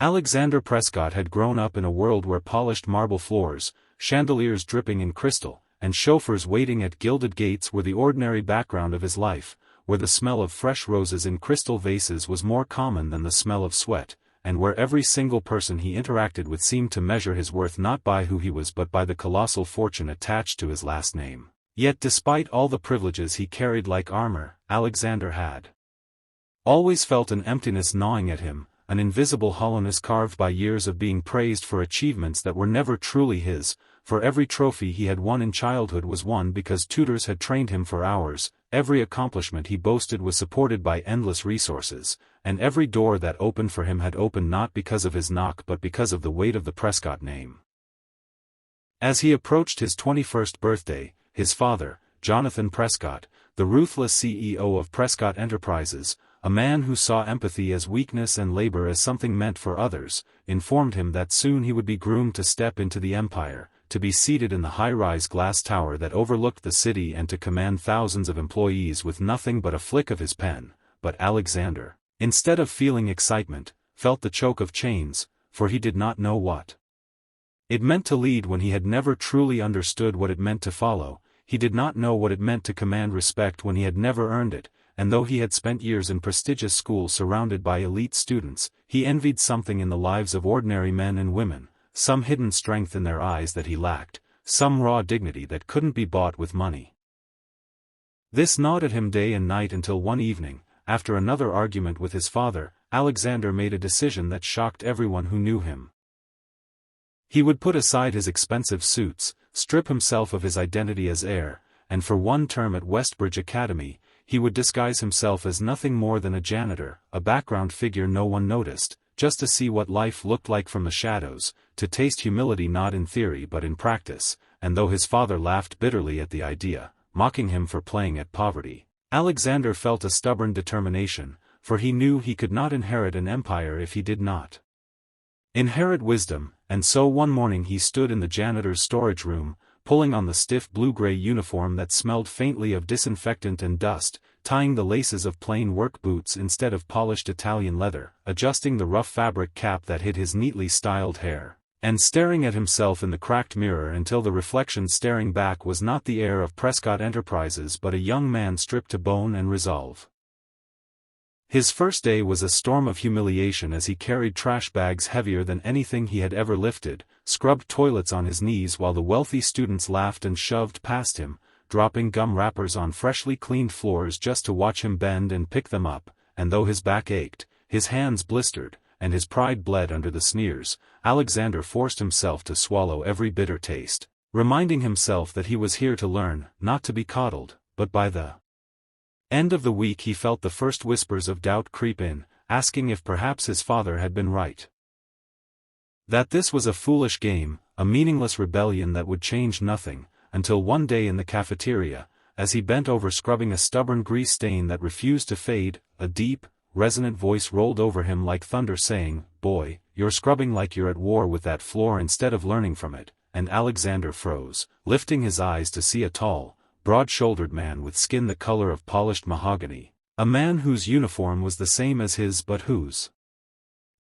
Alexander Prescott had grown up in a world where polished marble floors, chandeliers dripping in crystal, and chauffeurs waiting at gilded gates were the ordinary background of his life, where the smell of fresh roses in crystal vases was more common than the smell of sweat, and where every single person he interacted with seemed to measure his worth not by who he was but by the colossal fortune attached to his last name. Yet despite all the privileges he carried like armor, Alexander had always felt an emptiness gnawing at him, an invisible hollowness carved by years of being praised for achievements that were never truly his, for every trophy he had won in childhood was won because tutors had trained him for hours, every accomplishment he boasted was supported by endless resources, and every door that opened for him had opened not because of his knock but because of the weight of the Prescott name. As he approached his 21st birthday, his father, Jonathan Prescott, the ruthless CEO of Prescott Enterprises, a man who saw empathy as weakness and labor as something meant for others, informed him that soon he would be groomed to step into the empire, to be seated in the high-rise glass tower that overlooked the city and to command thousands of employees with nothing but a flick of his pen. But Alexander, instead of feeling excitement, felt the choke of chains, for he did not know what it meant to lead when he had never truly understood what it meant to follow. He did not know what it meant to command respect when he had never earned it, and though he had spent years in prestigious schools surrounded by elite students, he envied something in the lives of ordinary men and women, some hidden strength in their eyes that he lacked, some raw dignity that couldn't be bought with money. This gnawed at him day and night until one evening, after another argument with his father, Alexander made a decision that shocked everyone who knew him. He would put aside his expensive suits, strip himself of his identity as heir, and for one term at Westbridge Academy, he would disguise himself as nothing more than a janitor, a background figure no one noticed, just to see what life looked like from the shadows, to taste humility not in theory but in practice, and though his father laughed bitterly at the idea, mocking him for playing at poverty, Alexander felt a stubborn determination, for he knew he could not inherit an empire if he did not inherit wisdom, and so one morning he stood in the janitor's storage room, pulling on the stiff blue-gray uniform that smelled faintly of disinfectant and dust, tying the laces of plain work boots instead of polished Italian leather, adjusting the rough fabric cap that hid his neatly styled hair, and staring at himself in the cracked mirror until the reflection staring back was not the heir of Prescott Enterprises but a young man stripped to bone and resolve. His first day was a storm of humiliation as he carried trash bags heavier than anything he had ever lifted, scrubbed toilets on his knees while the wealthy students laughed and shoved past him, dropping gum wrappers on freshly cleaned floors just to watch him bend and pick them up, and though his back ached, his hands blistered, and his pride bled under the sneers, Alexander forced himself to swallow every bitter taste, reminding himself that he was here to learn, not to be coddled. But by the end of the week he felt the first whispers of doubt creep in, asking if perhaps his father had been right. That this was a foolish game, a meaningless rebellion that would change nothing, until one day in the cafeteria, as he bent over scrubbing a stubborn grease stain that refused to fade, a deep, resonant voice rolled over him like thunder saying, "Boy, you're scrubbing like you're at war with that floor instead of learning from it," and Alexander froze, lifting his eyes to see a tall, broad-shouldered man with skin the color of polished mahogany, a man whose uniform was the same as his but whose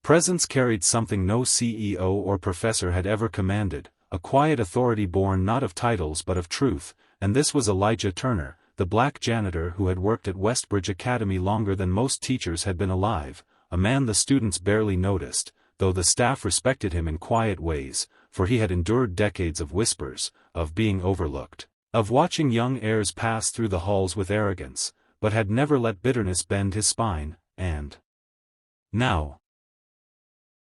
presence carried something no CEO or professor had ever commanded, a quiet authority born not of titles but of truth, and this was Elijah Turner, the black janitor who had worked at Westbridge Academy longer than most teachers had been alive, a man the students barely noticed, though the staff respected him in quiet ways, for he had endured decades of whispers, of being overlooked, of watching young heirs pass through the halls with arrogance, but had never let bitterness bend his spine, and now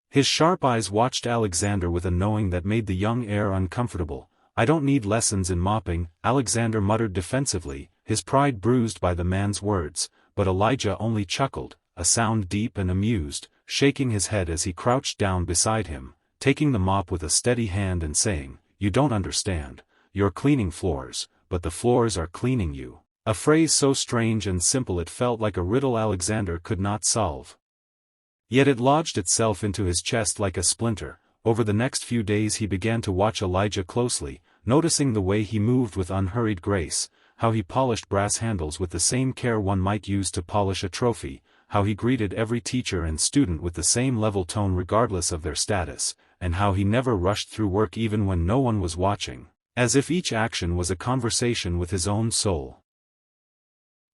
his sharp eyes watched Alexander with a knowing that made the young heir uncomfortable. "I don't need lessons in mopping," Alexander muttered defensively, his pride bruised by the man's words, but Elijah only chuckled, a sound deep and amused, shaking his head as he crouched down beside him, taking the mop with a steady hand and saying, "You don't understand. You're cleaning floors, but the floors are cleaning you," a phrase so strange and simple it felt like a riddle Alexander could not solve. Yet it lodged itself into his chest like a splinter. Over the next few days he began to watch Elijah closely, noticing the way he moved with unhurried grace, how he polished brass handles with the same care one might use to polish a trophy, how he greeted every teacher and student with the same level tone regardless of their status, and how he never rushed through work even when no one was watching, as if each action was a conversation with his own soul.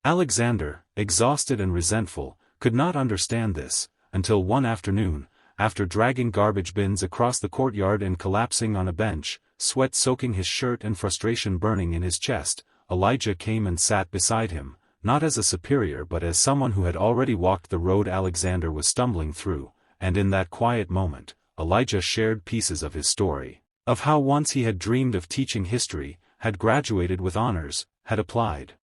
Alexander, exhausted and resentful, could not understand this, until one afternoon, after dragging garbage bins across the courtyard and collapsing on a bench, sweat soaking his shirt and frustration burning in his chest, Elijah came and sat beside him, not as a superior but as someone who had already walked the road Alexander was stumbling through, and in that quiet moment, Elijah shared pieces of his story, of how once he had dreamed of teaching history, had graduated with honors, had applied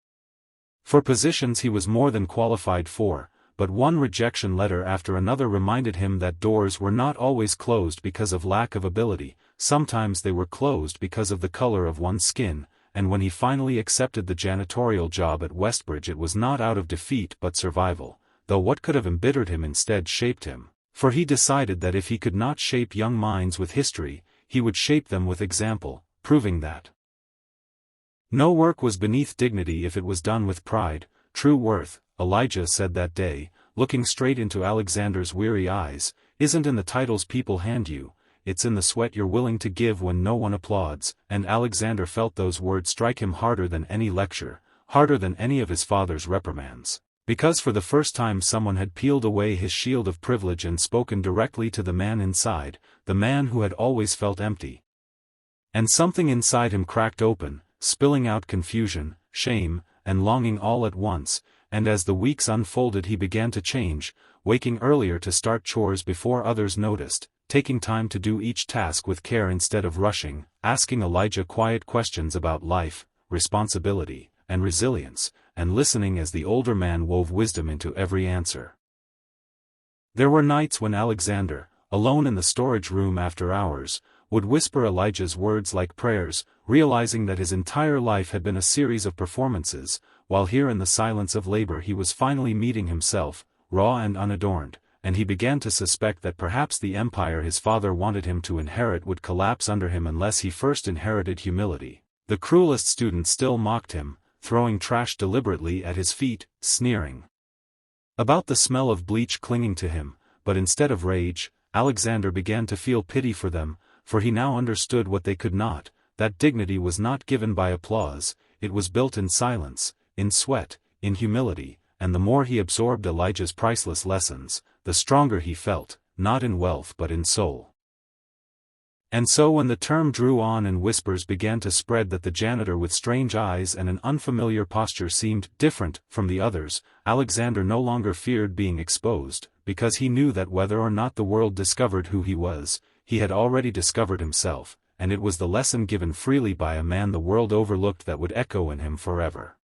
for positions he was more than qualified for, but one rejection letter after another reminded him that doors were not always closed because of lack of ability, sometimes they were closed because of the color of one's skin, and when he finally accepted the janitorial job at Westbridge it was not out of defeat but survival, though what could have embittered him instead shaped him, for he decided that if he could not shape young minds with history, he would shape them with example, proving that no work was beneath dignity if it was done with pride. True worth, Elijah said that day, looking straight into Alexander's weary eyes, isn't in the titles people hand you, it's in the sweat you're willing to give when no one applauds, and Alexander felt those words strike him harder than any lecture, harder than any of his father's reprimands, because for the first time someone had peeled away his shield of privilege and spoken directly to the man inside, the man who had always felt empty. And something inside him cracked open, spilling out confusion, shame, and longing all at once, and as the weeks unfolded he began to change, waking earlier to start chores before others noticed, taking time to do each task with care instead of rushing, asking Elijah quiet questions about life, responsibility, and resilience, and listening as the older man wove wisdom into every answer. There were nights when Alexander, alone in the storage room after hours, would whisper Elijah's words like prayers, realizing that his entire life had been a series of performances, while here in the silence of labor he was finally meeting himself, raw and unadorned, and he began to suspect that perhaps the empire his father wanted him to inherit would collapse under him unless he first inherited humility. The cruelest students still mocked him, throwing trash deliberately at his feet, sneering about the smell of bleach clinging to him, but instead of rage, Alexander began to feel pity for them, for he now understood what they could not, that dignity was not given by applause, it was built in silence, in sweat, in humility, and the more he absorbed Elijah's priceless lessons, the stronger he felt, not in wealth but in soul. And so when the term drew on and whispers began to spread that the janitor with strange eyes and an unfamiliar posture seemed different from the others, Alexander no longer feared being exposed, because he knew that whether or not the world discovered who he was, he had already discovered himself, and it was the lesson given freely by a man the world overlooked that would echo in him forever.